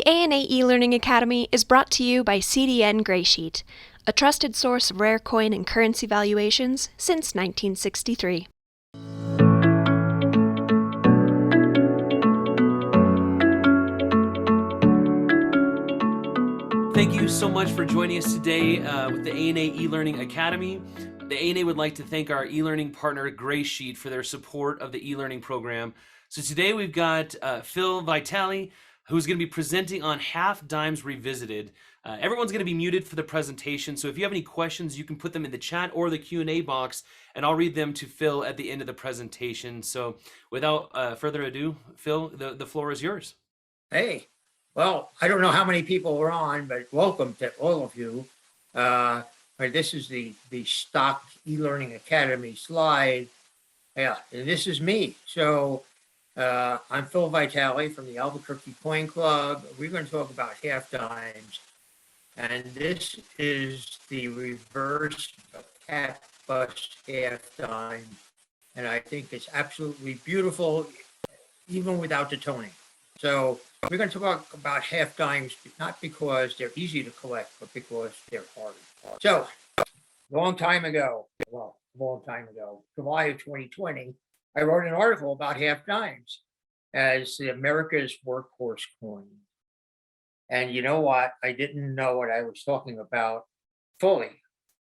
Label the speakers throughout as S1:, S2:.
S1: A&A eLearning Academy is brought to you by CDN Graysheet, a trusted source of rare coin and currency valuations since 1963.
S2: Thank you so much for joining us today with the A&A eLearning Academy. The A&A would like to thank our eLearning partner Graysheet for their support of the eLearning program. So today we've got Phil Vitale, who's going to be presenting on Half Dimes Revisited. Everyone's going to be muted for the presentation, so if you have any questions, you can put them in the chat or the Q&A box, and I'll read them to Phil at the end of the presentation. So without further ado, Phil, the floor is yours.
S3: Hey, well, I don't know how many people are on, but welcome to all of you. This is the stock eLearning Academy slide. Yeah, and this is me. So I'm Phil Vitale from the Albuquerque Coin Club. We're going to talk about half dimes. And this is the reverse of cat bust half dime. And I think it's absolutely beautiful, even without the toning. So we're going to talk about half dimes, not because they're easy to collect, but because they're hard. So long time ago, July of 2020, I wrote an article about half dimes as the America's workhorse coin. And you know what? I didn't know what I was talking about fully.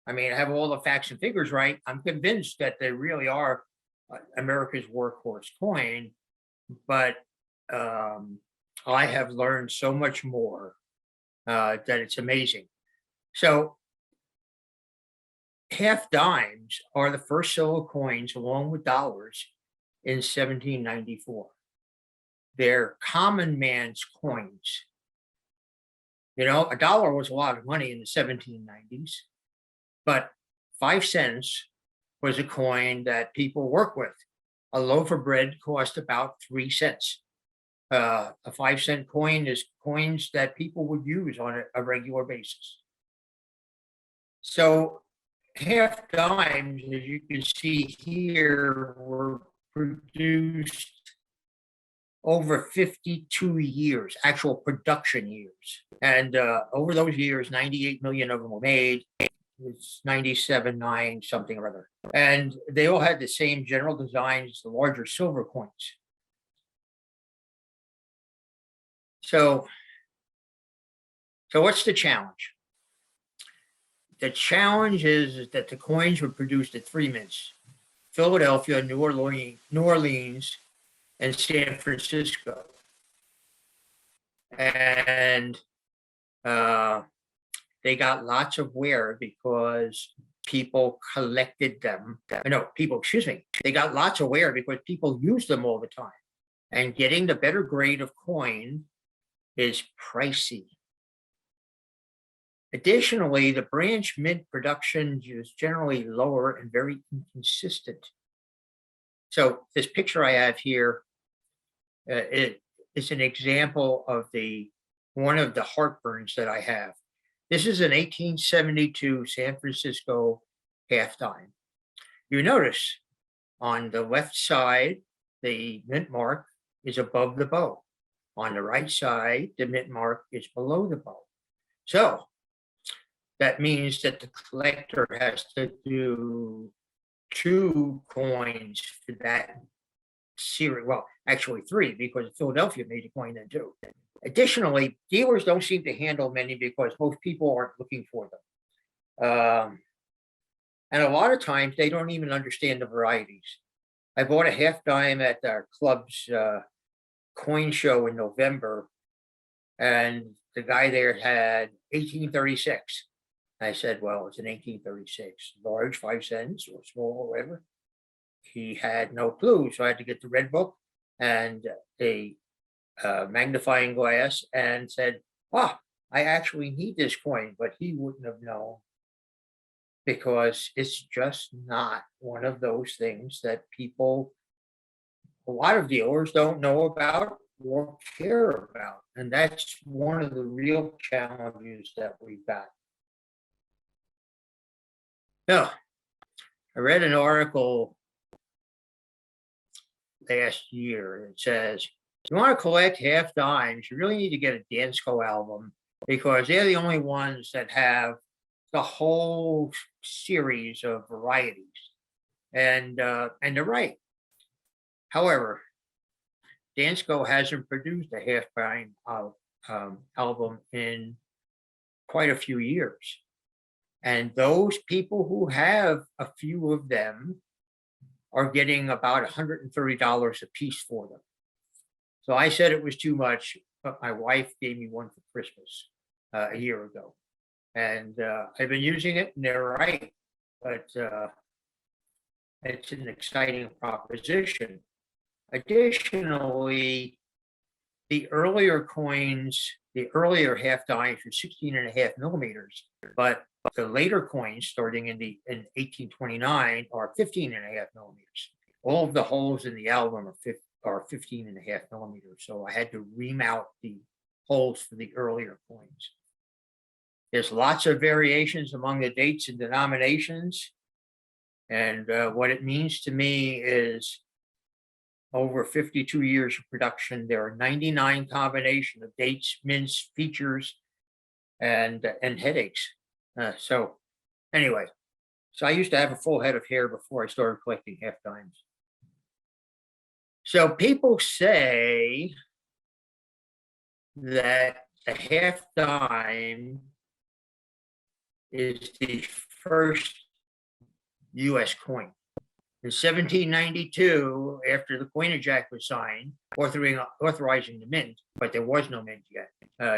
S3: I mean, I have all the facts and figures right. I'm convinced that they really are America's workhorse coin, but I have learned so much more that it's amazing. So half dimes are the first silver coins along with dollars in 1794. They're common man's coins. You know, a dollar was a lot of money in the 1790s, but 5 cents was a coin that people work with. A loaf of bread cost about 3 cents. A 5-cent coin is coins that people would use on a regular basis. So half dimes, as you can see here, were produced over 52 years, actual production years. And over those years, 98 million of them were made. It's 97.9 something or other. And they all had the same general design as the larger silver coins. So what's the challenge? The challenge is that the coins were produced at 3 mints: Philadelphia, New Orleans, and San Francisco. And they got lots of wear because people collected them. They got lots of wear because people used them all the time. And getting the better grade of coin is pricey. Additionally, the branch mint production is generally lower and very inconsistent. So this picture I have here is an example of one of the heartburns that I have. This is an 1872 San Francisco half dime. You notice on the left side, the mint mark is above the bow. On the right side, the mint mark is below the bow. So that means that the collector has to do 2 coins for that series. Well, actually 3, because Philadelphia made a coin then too. Additionally, dealers don't seem to handle many because most people aren't looking for them. And a lot of times they don't even understand the varieties. I bought a half dime at our club's coin show in November, and the guy there had 1836. I said, well, it's an 1836, large 5 cents or small or whatever. He had no clue, so I had to get the red book and a magnifying glass and said, I actually need this coin, but he wouldn't have known because it's just not one of those things that a lot of dealers don't know about or care about. And that's one of the real challenges that we've got. Now, I read an article last year. It says, you want to collect half dimes, you really need to get a Dansko album because they're the only ones that have the whole series of varieties. And they're right. However, Dansko hasn't produced a half dime album in quite a few years. And those people who have a few of them are getting about $130 a piece for them. So I said it was too much, but my wife gave me one for Christmas a year ago. And I've been using it and they're right. But it's an exciting proposition. Additionally, the earlier coins, the earlier half dimes were 16.5 millimeters, but the later coins starting in 1829 are 15.5 millimeters. All of the holes in the album are 15.5 millimeters. So I had to remount the holes for the earlier coins. There's lots of variations among the dates and denominations. And what it means to me is over 52 years of production, there are 99 combination of dates, mints, features, and headaches. So anyway, so I used to have a full head of hair before I started collecting half dimes. So people say that the half dime is the first U.S. coin. In 1792, after the Coinage Act was signed, authorizing the mint, but there was no mint yet,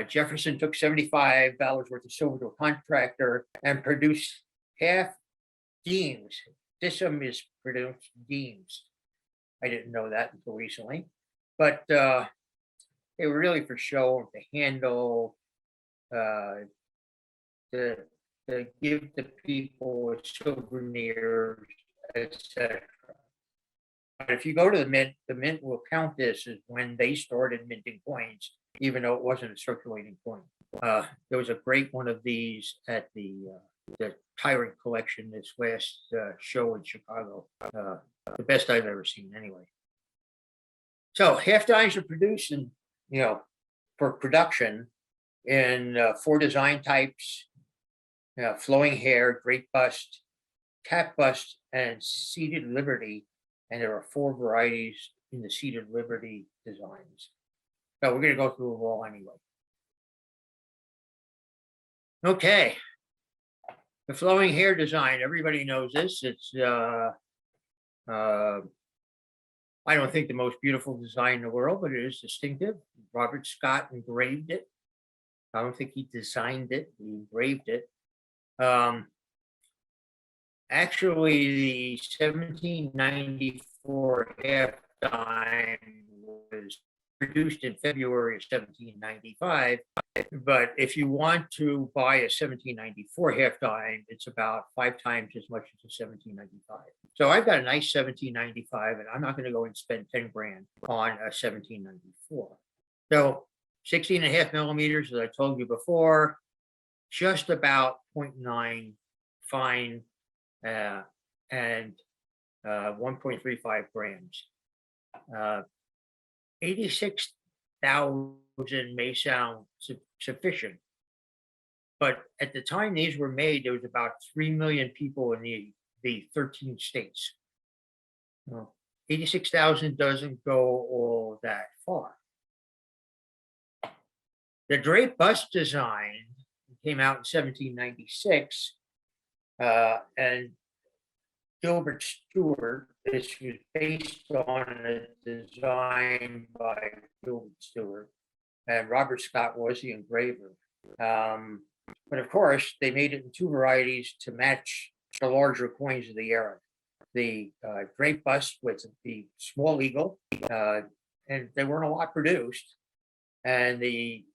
S3: Jefferson took $75 worth of silver to a contractor and produced half deems. Disum is produced deems. I didn't know that until recently, but they were really for show, to handle, to give the people a souvenir, etc. But if you go to the mint will count this as when they started minting coins, even though it wasn't a circulating coin. There was a great one of these at the Tyrant collection this last show in Chicago. The best I've ever seen, anyway. So half dimes are produced in, for production in 4 design types: flowing hair, great bust, cap bust, and seated liberty. And there are 4 varieties in the seated liberty designs. So we're going to go through them all anyway. Okay. The flowing hair design, everybody knows this. It's, I don't think the most beautiful design in the world, but it is distinctive. Robert Scott engraved it. I don't think he designed it, he engraved it. Actually, the 1794 half dime was produced in February of 1795. But if you want to buy a 1794 half dime, it's about 5 times as much as a 1795. So I've got a nice 1795, and I'm not going to go and spend 10 grand on a 1794. So 16.5 millimeters, as I told you before, just about 0.9 fine, and 1.35 grams. 86,000 may sound sufficient, but at the time these were made, there was about 3 million people in the 13 states. 86,000 doesn't go all that far. The drape bust design came out in 1796, and Gilbert Stewart, this was based on a design by Gilbert Stewart, and Robert Scott was the engraver. But of course, they made it in 2 varieties to match the larger coins of the era. The drape bust with the small eagle, and they weren't a lot produced, and the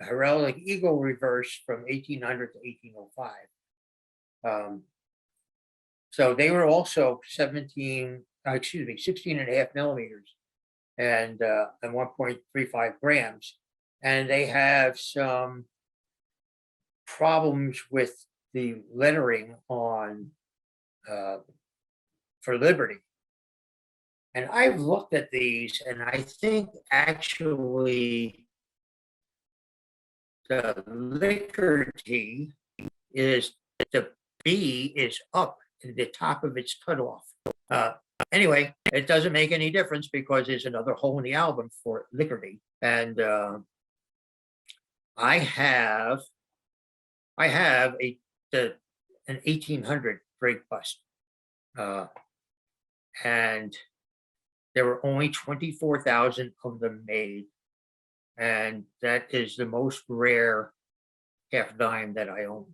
S3: heraldic eagle reverse from 1800 to 1805. So they were also 16.5 millimeters and 1.35 grams. And they have some problems with the lettering on for Liberty. And I've looked at these, and I think actually the Liberty is, the B is up to the top of its cutoff. Anyway, it doesn't make any difference because there's another hole in the album for Liberty. And I have an 1800 brake bust. And there were only 24,000 of them made. And that is the most rare half dime that I own.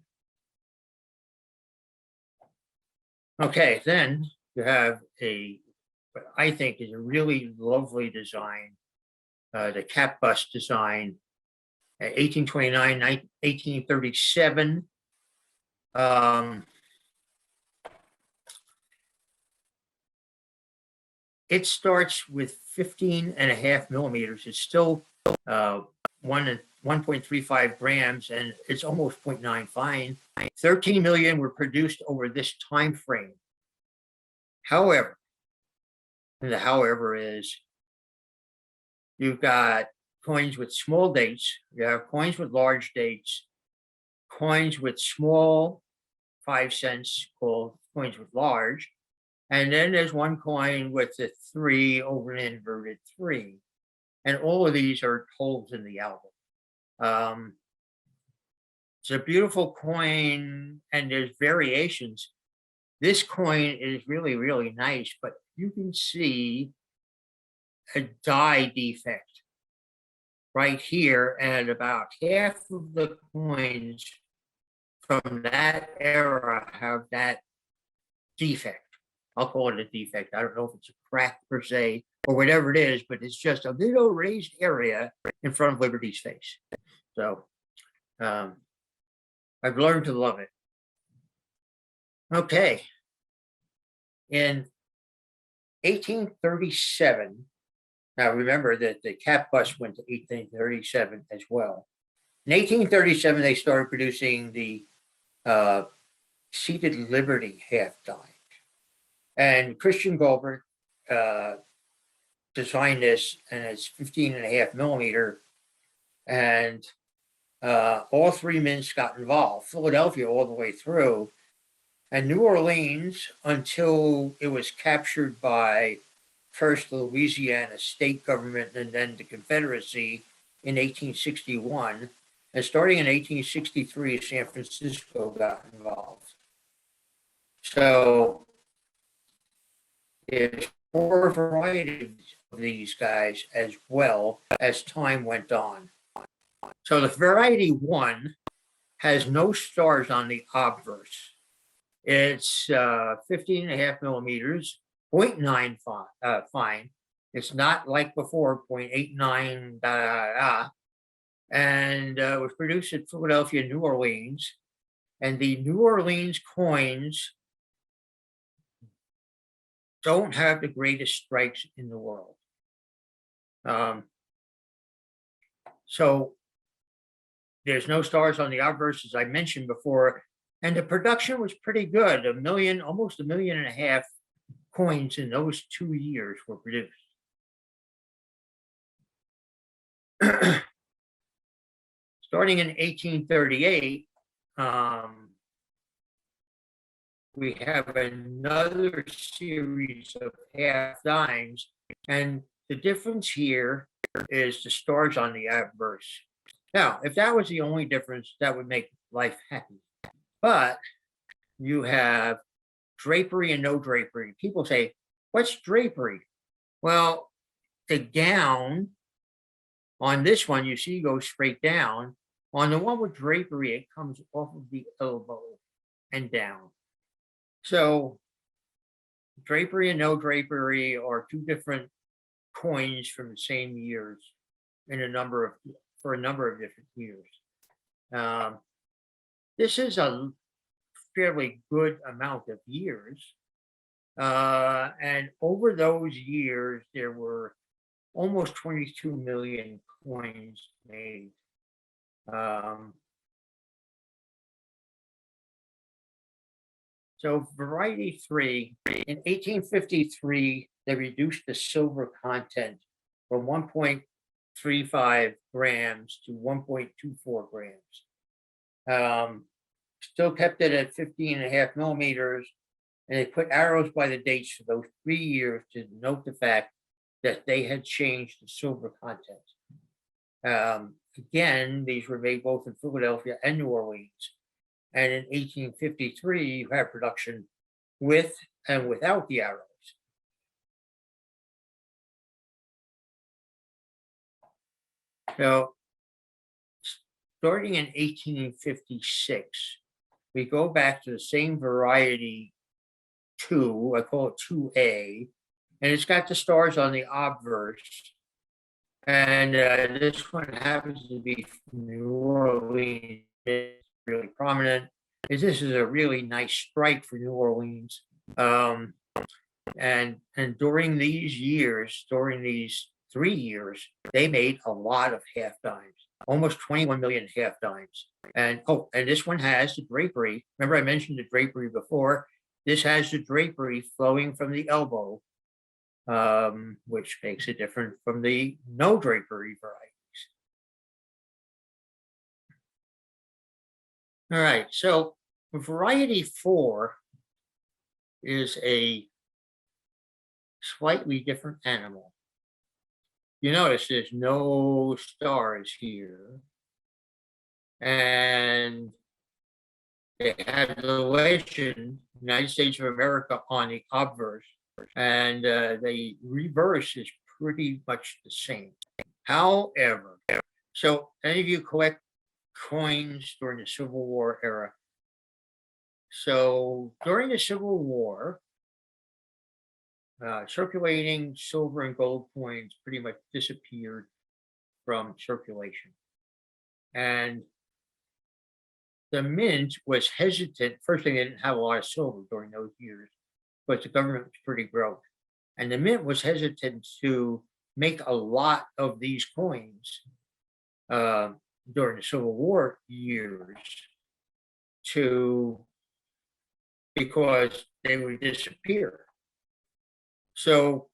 S3: Okay, then you have what I think is a really lovely design, the cap bust design, 1829, 1837. It starts with 15.5 millimeters. It's still 1.35 grams, and it's almost 0.9 fine. 13 million were produced over this time frame. However, and the however is, you've got coins with small dates, you have coins with large dates, coins with small 5 cents called coins with large, and then there's one coin with a 3 over an inverted 3. And all of these are holes in the album. It's a beautiful coin, and there's variations. This coin is really, really nice, but you can see a die defect right here, and about half of the coins from that era have that defect. I'll call it a defect. I don't know if it's a crack per se or whatever it is, but it's just a little raised area in front of Liberty's face. So I've learned to love it. Okay. In 1837, now remember that the cap bust went to 1837 as well. In 1837, they started producing the seated Liberty half dime. And Christian Goldberg designed this, and it's 15.5 millimeter. And all three mints got involved, Philadelphia all the way through, and New Orleans until it was captured by first the Louisiana state government and then the Confederacy in 1861. And starting in 1863, San Francisco got involved. So there's 4 varieties of these guys as well as time went on. So the variety 1 has no stars on the obverse. It's 15.5 millimeters, 0.9 fine. It's not like before, 0.89, and it was produced at Philadelphia, New Orleans. And the New Orleans coins don't have the greatest strikes in the world. So there's no stars on the obverse, as I mentioned before, and the production was pretty good. Almost 1.5 million coins in those 2 years were produced. Starting in 1838, we have another series of half dimes, and the difference here is the stars on the obverse. Now, if that was the only difference, that would make life happy. But you have drapery and no drapery. People say, what's drapery? Well, the gown on this one, you see, goes straight down. On the one with drapery, it comes off of the elbow and down. So drapery and no drapery are 2 different coins from the same years for a number of different years. This is a fairly good amount of years. And over those years, there were almost 22 million coins made. So variety 3, in 1853, they reduced the silver content from 1.35 grams to 1.24 grams. Still kept it at 15.5 millimeters, and they put arrows by the dates for those 3 years to note the fact that they had changed the silver content. Again, these were made both in Philadelphia and New Orleans. And in 1853, you have production with and without the arrows. So, starting in 1856, we go back to the same variety 2, I call it 2A, and it's got the stars on the obverse. And this one happens to be from New Orleans. It's really prominent, because this is a really nice strike for New Orleans. And during these years, during these 3 years, they made a lot of half dimes, almost 21 million half dimes. And and this one has the drapery. Remember, I mentioned the drapery before. This has the drapery flowing from the elbow, which makes it different from the no drapery varieties. All right, so variety 4 is a slightly different animal. You notice there's no stars here, and they have the legend United States of America on the obverse, and the reverse is pretty much the same. However, so any of you collect coins during the Civil War era? So during the Civil War, circulating silver and gold coins pretty much disappeared from circulation. And the mint was hesitant. First thing, they didn't have a lot of silver during those years, but the government was pretty broke. And the mint was hesitant to make a lot of these coins during the Civil War years because they would disappear. So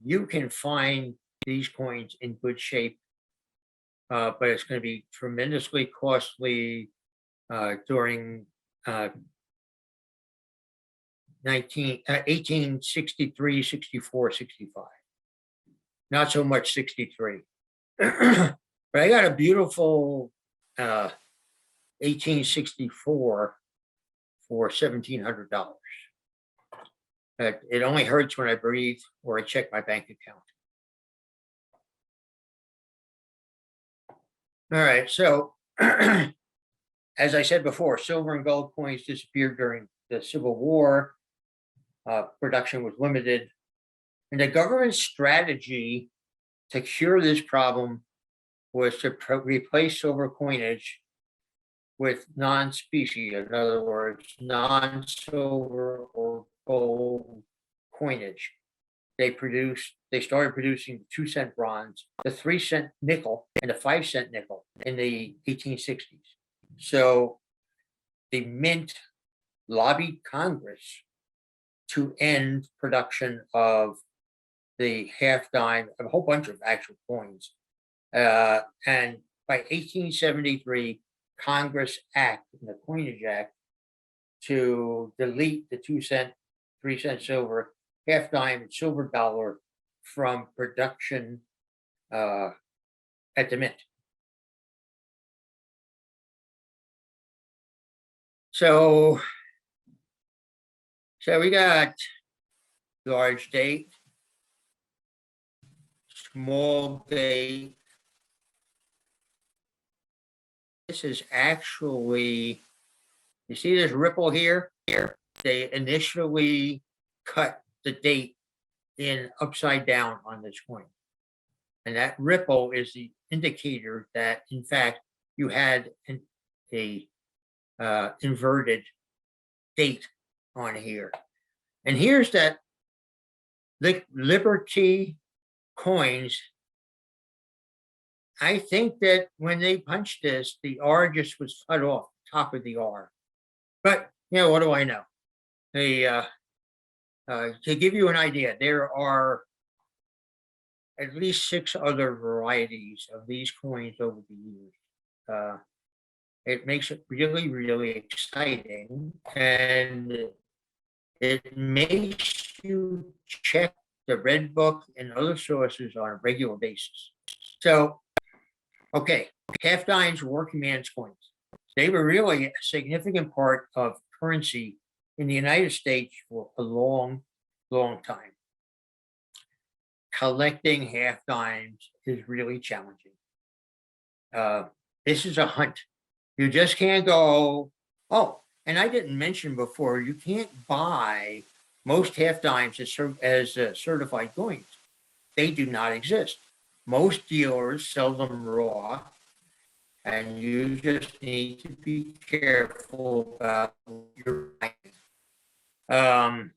S3: you can find these coins in good shape, but it's going to be tremendously costly during 1863, 64, 65. Not so much 63. But I got a beautiful 1864 for $1,700. It only hurts when I breathe or I check my bank account. All right, so as I said before, silver and gold coins disappeared during the Civil War. Production was limited. And the government's strategy to cure this problem was to replace silver coinage with non-specie, in other words, non-silver or gold coinage. They started producing the 2-cent bronze, the 3-cent nickel, and the 5-cent nickel in the 1860s. So the mint lobbied Congress to end production of the half dime, a whole bunch of actual coins. And by 1873, Congress acted, the Coinage Act, to delete the 2-cent, 3-cent silver, half dime, and silver dollar from production at the mint. So we got large date, small date. This is actually, you see this ripple here? They initially cut the date in upside down on this coin. And that ripple is the indicator that, in fact, you had a inverted date on here. And here's that Liberty coins. I think that when they punched this, the R just was cut off, top of the R. But What do I know? To give you an idea, there are at least 6 other varieties of these coins over the years. It makes it really, really exciting, and it makes you check the Red Book and other sources on a regular basis. So, okay, half dimes, working man's coins. They were really a significant part of currency in the United States for a long, long time. Collecting half dimes is really challenging. This is a hunt. You just can't go, oh, and I didn't mention before, you can't buy most half dimes as certified coins. They do not exist. Most dealers sell them raw, and you just need to be careful about what you're buying.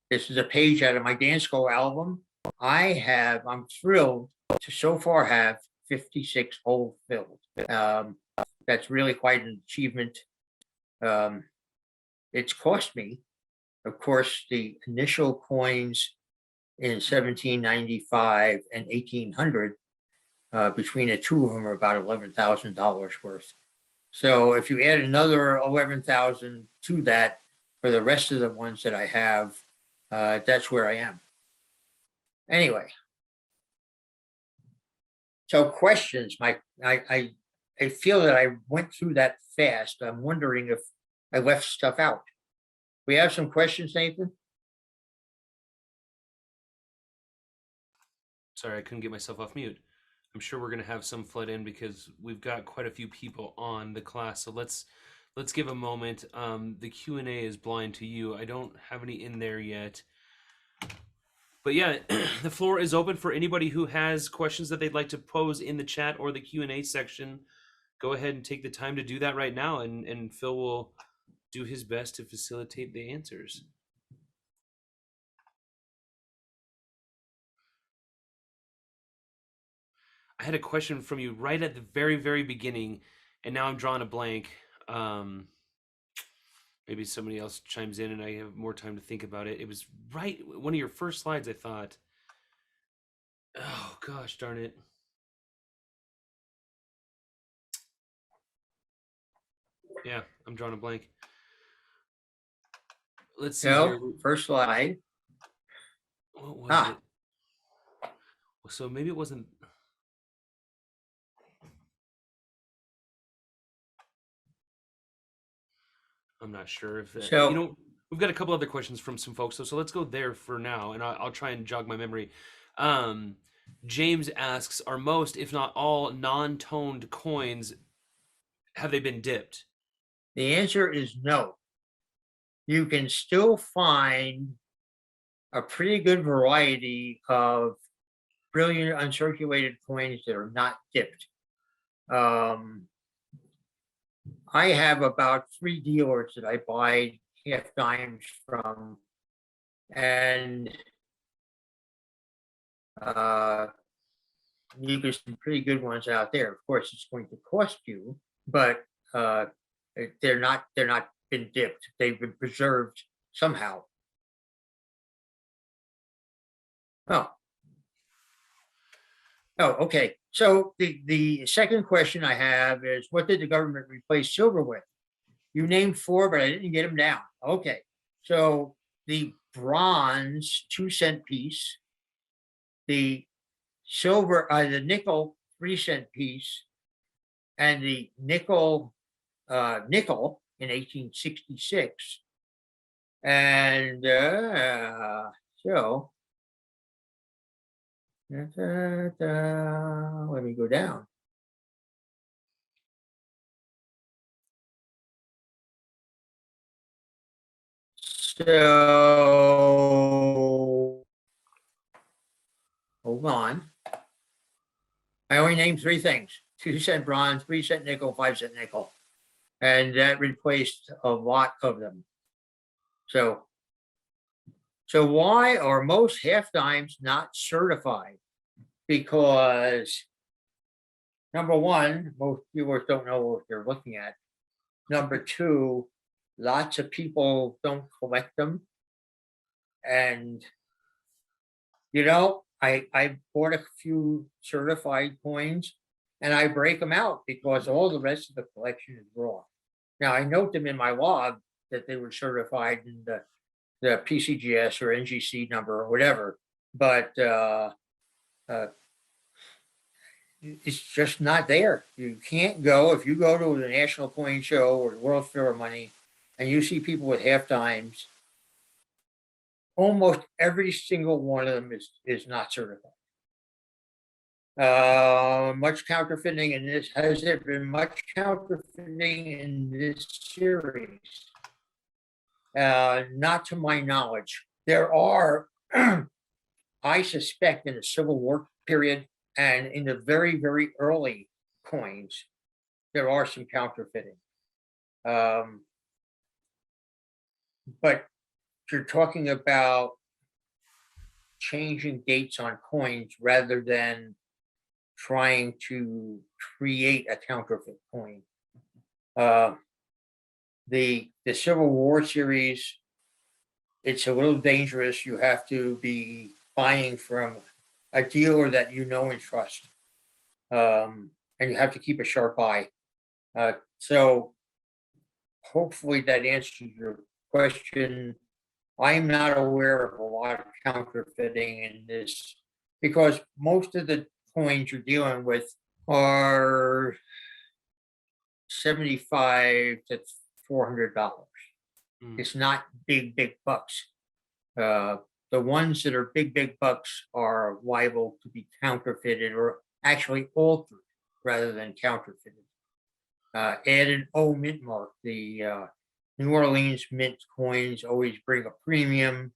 S3: This is a page out of my Dansko album. I'm thrilled to so far have 56 holes filled. That's really quite an achievement. It's cost me, of course, the initial coins in 1795 and 1800, between the two of them are about $11,000 worth. So if you add another 11,000 to that for the rest of the ones that I have, that's where I am. Anyway, so questions. I feel that I went through that fast. I'm wondering if I left stuff out. We have some questions, Nathan?
S2: Sorry, I couldn't get myself off mute. I'm sure we're going to have some flood in because we've got quite a few people on the class. So let's give a moment. The Q&A is blind to you. I don't have any in there yet. But yeah, the floor is open for anybody who has questions that they'd like to pose in the chat or the Q&A section. Go ahead and take the time to do that right now, and Phil will do his best to facilitate the answers. I had a question from you right at the very, very beginning, and now I'm drawing a blank. Maybe somebody else chimes in and I have more time to think about it. It was right one of your first slides, I thought. Oh, gosh, darn it. Yeah, I'm drawing a blank. Let's see here.
S3: First slide.
S2: What was it? So maybe it wasn't. I'm not sure if that,
S3: So,
S2: we've got a couple other questions from some folks. So let's go there for now, and I'll try and jog my memory. James asks, are most, if not all, non-toned coins, have they been dipped?
S3: The answer is no. You can still find a pretty good variety of brilliant uncirculated coins that are not dipped. I have about 3 dealers that I buy half dimes from, and you get some pretty good ones out there. Of course, it's going to cost you, but they're not been dipped. They've been preserved somehow. Oh, okay. So the second question I have is, what did the government replace silver with? You named 4, but I didn't get them down. Okay. So the bronze 2-cent piece, the silver, the nickel 3-cent piece, and the nickel in 1866. And so let me go down. So hold on. I only named 3 things: 2-cent bronze, 3-cent nickel, 5-cent nickel. And that replaced a lot of them. So why are most half dimes not certified? Because number one, most viewers don't know what they're looking at. Number two, lots of people don't collect them. And, I bought a few certified coins and I break them out because all the rest of the collection is raw. Now, I note them in my log that they were certified in the PCGS or NGC number or whatever, but it's just not there. You can't go, if you go to the National Coin Show or the World Fair of Money and you see people with half dimes, almost every single one of them is not certified. Much counterfeiting in this. Has there been much counterfeiting in this series? Not to my knowledge. There are, I suspect, in the Civil War period and in the very, very early coins, there are some counterfeiting. But you're talking about changing dates on coins rather than trying to create a counterfeit coin. The Civil War series, it's a little dangerous. You have to be buying from a dealer that you know and trust, and you have to keep a sharp eye. So hopefully that answers your question. I'm not aware of a lot of counterfeiting in this because most of the coins you're dealing with are $75 to $400. It's not big bucks. The ones that are big bucks are liable to be counterfeited or actually altered rather than counterfeited. Add an O mint mark. The New Orleans mint coins always bring a premium,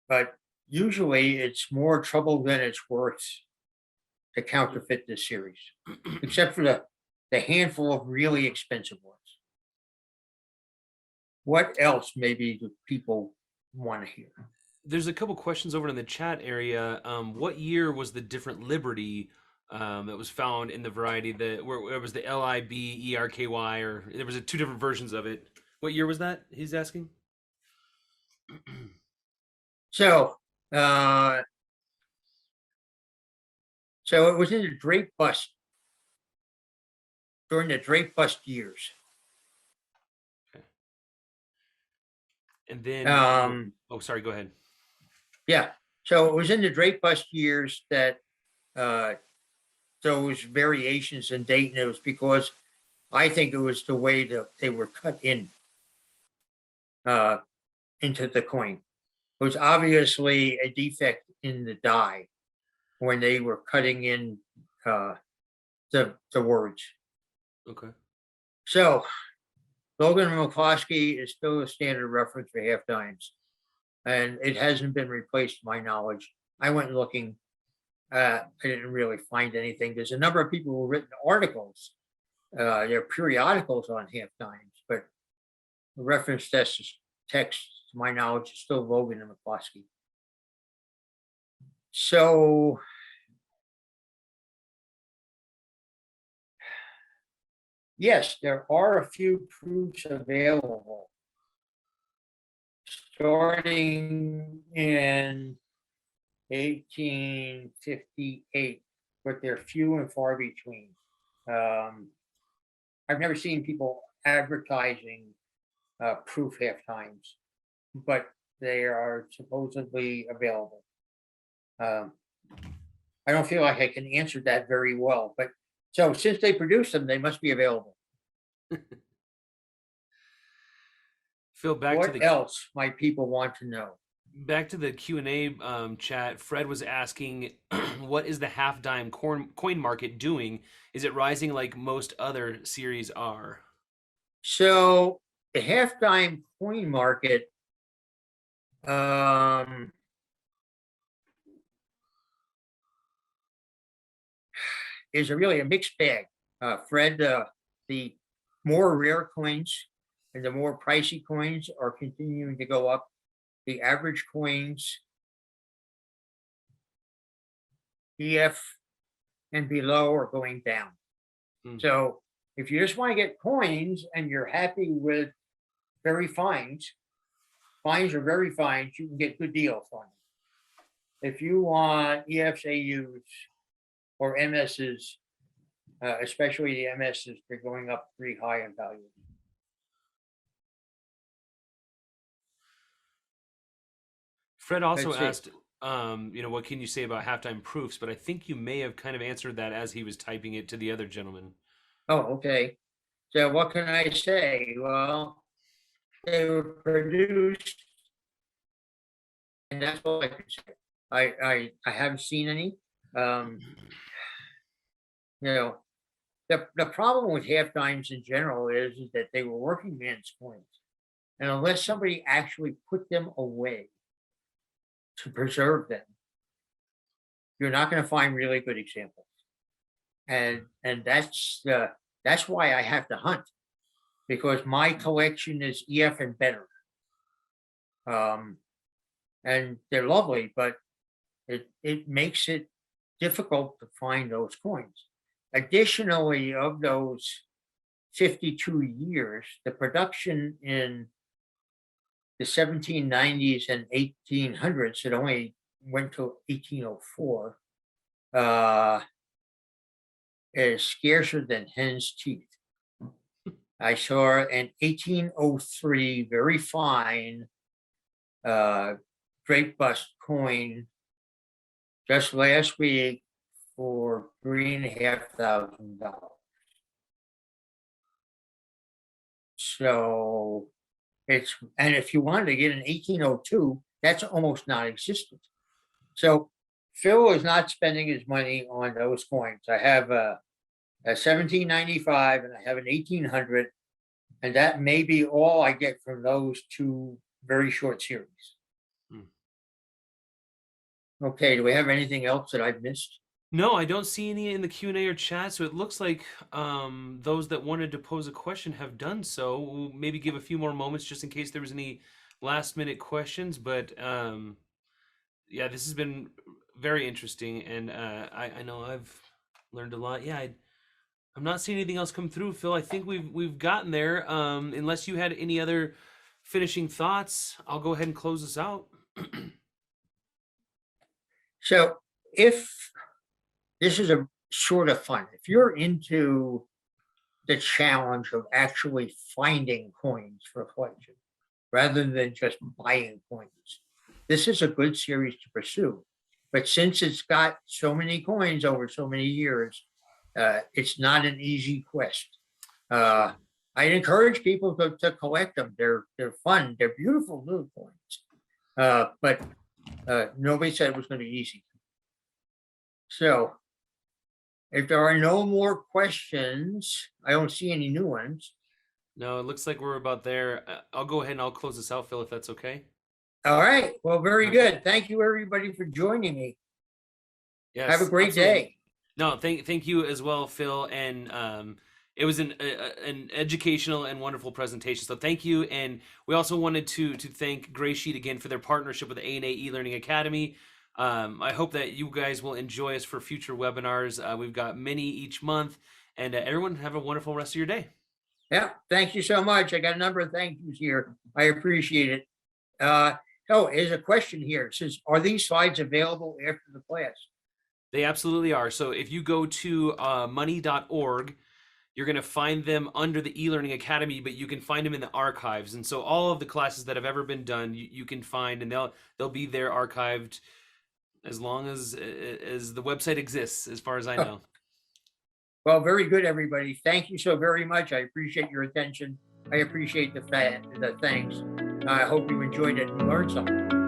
S3: but usually it's more trouble than it's worth to counterfeit this series, except for the handful of really expensive ones. What else maybe do people want to hear?
S2: There's a couple questions over in the chat area. What year was the different Liberty that was found in the variety where it was the LIBERKY, or there was two different versions of it? What year was that? He's asking.
S3: So it was in the Drake bust, during the Drake bust years.
S2: Okay. And then, oh, sorry, go ahead.
S3: Yeah, so it was in the Drake bust years that those variations in date, and it was because I think it was the way that they were cut in into the coin. It was obviously a defect in the die when they were cutting in the words.
S2: Okay.
S3: So Logan and McCloskey is still a standard reference for half dimes, and it hasn't been replaced to my knowledge. I went looking. I didn't really find anything. There's a number of people who've written articles. There are periodicals on half dimes, but the reference text, to my knowledge, is still Logan and McCloskey. So yes, there are a few proofs available starting in 1858, but they're few and far between. I've never seen people advertising proof half times, but they are supposedly available. I don't feel like I can answer that very well, but so since they produce them, they must be available.
S2: Phil,
S3: what else might people want to know?
S2: Back to the Q&A chat, Fred was asking, what is the half dime coin market doing? Is it rising like most other series are?
S3: So the half dime coin market is really a mixed bag. Fred, the more rare coins and the more pricey coins are continuing to go up. The average coins, EF and below, are going down. So If you just want to get coins and you're happy with very fines or very fines, you can get good deals on them. If you want EFAUs or MSs, especially the MSs, they're going up pretty high in value.
S2: Fred also
S3: Let's see.
S2: asked, what can you say about halftime proofs? But I think you may have kind of answered that as he was typing it to the other gentleman.
S3: Oh, okay. So what can I say? Well, they were produced, and that's all I can say. I haven't seen any. The problem with half dimes in general is that they were working man's coins, and unless somebody actually put them away to preserve them, you're not going to find really good examples. And that's why I have to hunt, because my collection is EF and better. And they're lovely, but it makes it difficult to find those coins. Additionally, of those 52 years, the production in the 1790s and 1800s, it only went to 1804, is scarcer than hen's teeth. I saw an 1803 very fine drape bust coin just last week for $3,500. So and if you wanted to get an 1802, that's almost non-existent. So Phil is not spending his money on those coins. I have a 1795 and I have an 1800, and that may be all I get from those two very short series. Okay, do we have anything else that I've missed?
S2: No, I don't see any in the Q&A or chat, so it looks like those that wanted to pose a question have done so. We'll maybe give a few more moments just in case there was any last-minute questions, but yeah, this has been very interesting, and I know I've learned a lot. Yeah, I'm not seeing anything else come through, Phil. I think we've gotten there. Unless you had any other finishing thoughts, I'll go ahead and close this out.
S3: So if this is a sort of fun, if you're into the challenge of actually finding coins for collection rather than just buying coins, this is a good series to pursue. But since it's got so many coins over so many years, it's not an easy quest. I encourage people to collect them. They're fun. They're beautiful little coins. But nobody said it was going to be easy. So if there are no more questions, I don't see any new ones.
S2: No, it looks like we're about there. I'll go ahead and I'll close this out, Phil, if that's okay.
S3: All right. Well, very good. Thank you, everybody, for joining me.
S2: Yes,
S3: have a great
S2: absolutely.
S3: day.
S2: No, thank you as well, Phil. And it was an educational and wonderful presentation. So thank you. And we also wanted to thank Graysheet again for their partnership with the A&A eLearning Academy. I hope that you guys will enjoy us for future webinars. We've got many each month, and everyone have a wonderful rest of your day.
S3: Yeah, thank you so much. I got a number of thank yous here. I appreciate it. Oh, there's a question here. It says, are these slides available after the class?
S2: They absolutely are. So if you go to money.org, you're going to find them under the eLearning Academy, but you can find them in the archives. And so all of the classes that have ever been done, you can find, and they'll be there archived as long as the website exists, as far as I know.
S3: Well, very good, everybody. Thank you so very much. I appreciate your attention. I appreciate the thanks. I hope you enjoyed it and learned something.